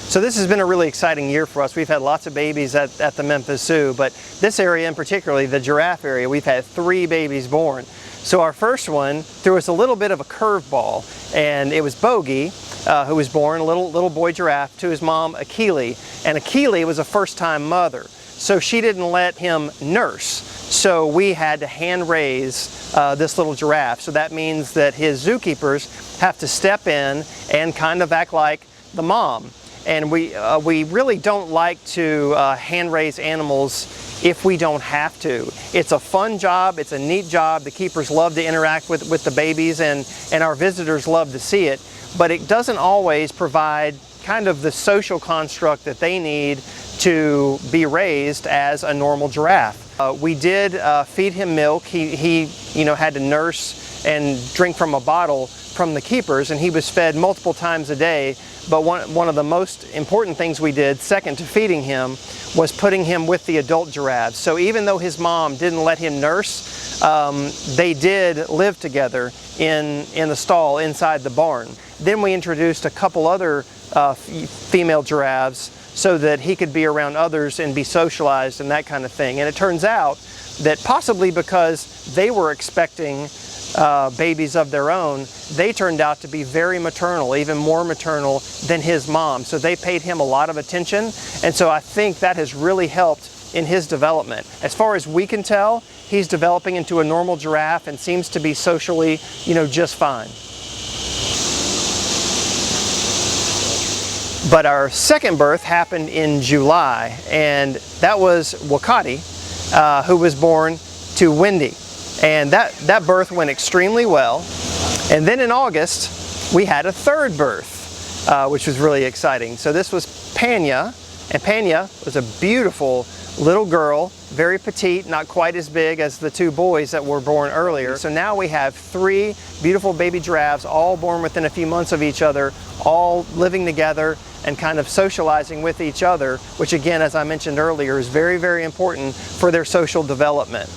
So this has been a really exciting year for us. We've had lots of babies at the Memphis Zoo, but this area in particular, the giraffe area, we've had 3 babies born. So our first one threw us a little bit of a curveball, and it was Bogey, who was born, a little boy giraffe, to his mom, Akili. And Akili was a first-time mother, so she didn't let him nurse. So we had to hand raise this little giraffe. So that means that his zookeepers have to step in and kind of act like the mom. And we really don't like to hand raise animals if we don't have to. It's a fun job, it's a neat job. The keepers love to interact with the babies, and our visitors love to see it. But it doesn't always provide kind of the social construct that they need to be raised as a normal giraffe. We did feed him milk. He had to nurse and drink from a bottle from the keepers, and he was fed multiple times a day. But one of the most important things we did, second to feeding him, was putting him with the adult giraffes. So even though his mom didn't let him nurse, they did live together in the stall inside the barn. Then we introduced a couple other female giraffes so that he could be around others and be socialized and that kind of thing. And it turns out that possibly because they were expecting babies of their own, they turned out to be very maternal, even more maternal than his mom. So they paid him a lot of attention, and so I think that has really helped in his development. As far as we can tell, he's developing into a normal giraffe and seems to be socially, just fine. But our second birth happened in July, and that was Wakati, who was born to Wendy. And that birth went extremely well. And then in August, we had a third birth, which was really exciting. So this was Panya, and Panya was a beautiful little girl, very petite, not quite as big as the 2 boys that were born earlier. So now we have 3 beautiful baby giraffes, all born within a few months of each other, all living together and kind of socializing with each other, which again, as I mentioned earlier, is very, very important for their social development.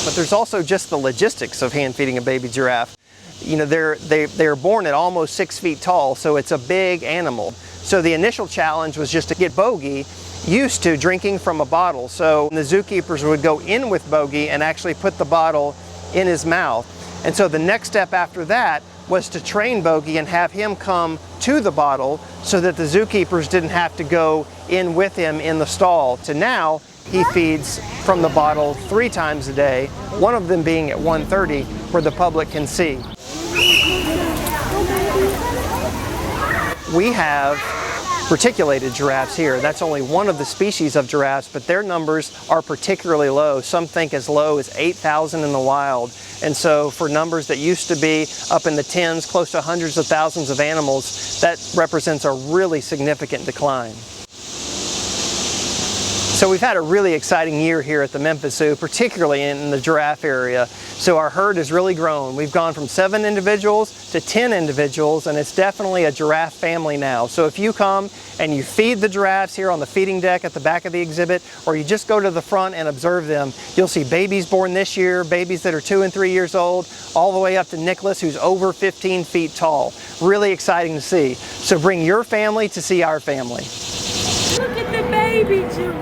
But there's also just the logistics of hand feeding a baby giraffe. They're born at almost 6 feet tall, so it's a big animal. So the initial challenge was just to get Bogey used to drinking from a bottle. So the zookeepers would go in with Bogey and actually put the bottle in his mouth. And so the next step after that was to train Bogey and have him come to the bottle so that the zookeepers didn't have to go in with him in the stall. To now, he feeds from the bottle 3 times a day, one of them being at 1:30 where the public can see. We have reticulated giraffes here. That's only one of the species of giraffes, but their numbers are particularly low. Some think as low as 8,000 in the wild. And so for numbers that used to be up in the tens, close to hundreds of thousands of animals, that represents a really significant decline. So we've had a really exciting year here at the Memphis Zoo, particularly in the giraffe area. So our herd has really grown. We've gone from 7 individuals to 10 individuals, and it's definitely a giraffe family now. So if you come and you feed the giraffes here on the feeding deck at the back of the exhibit, or you just go to the front and observe them, you'll see babies born this year, babies that are 2 and 3 years old, all the way up to Nicholas, who's over 15 feet tall. Really exciting to see. So bring your family to see our family. Look at the baby giraffe.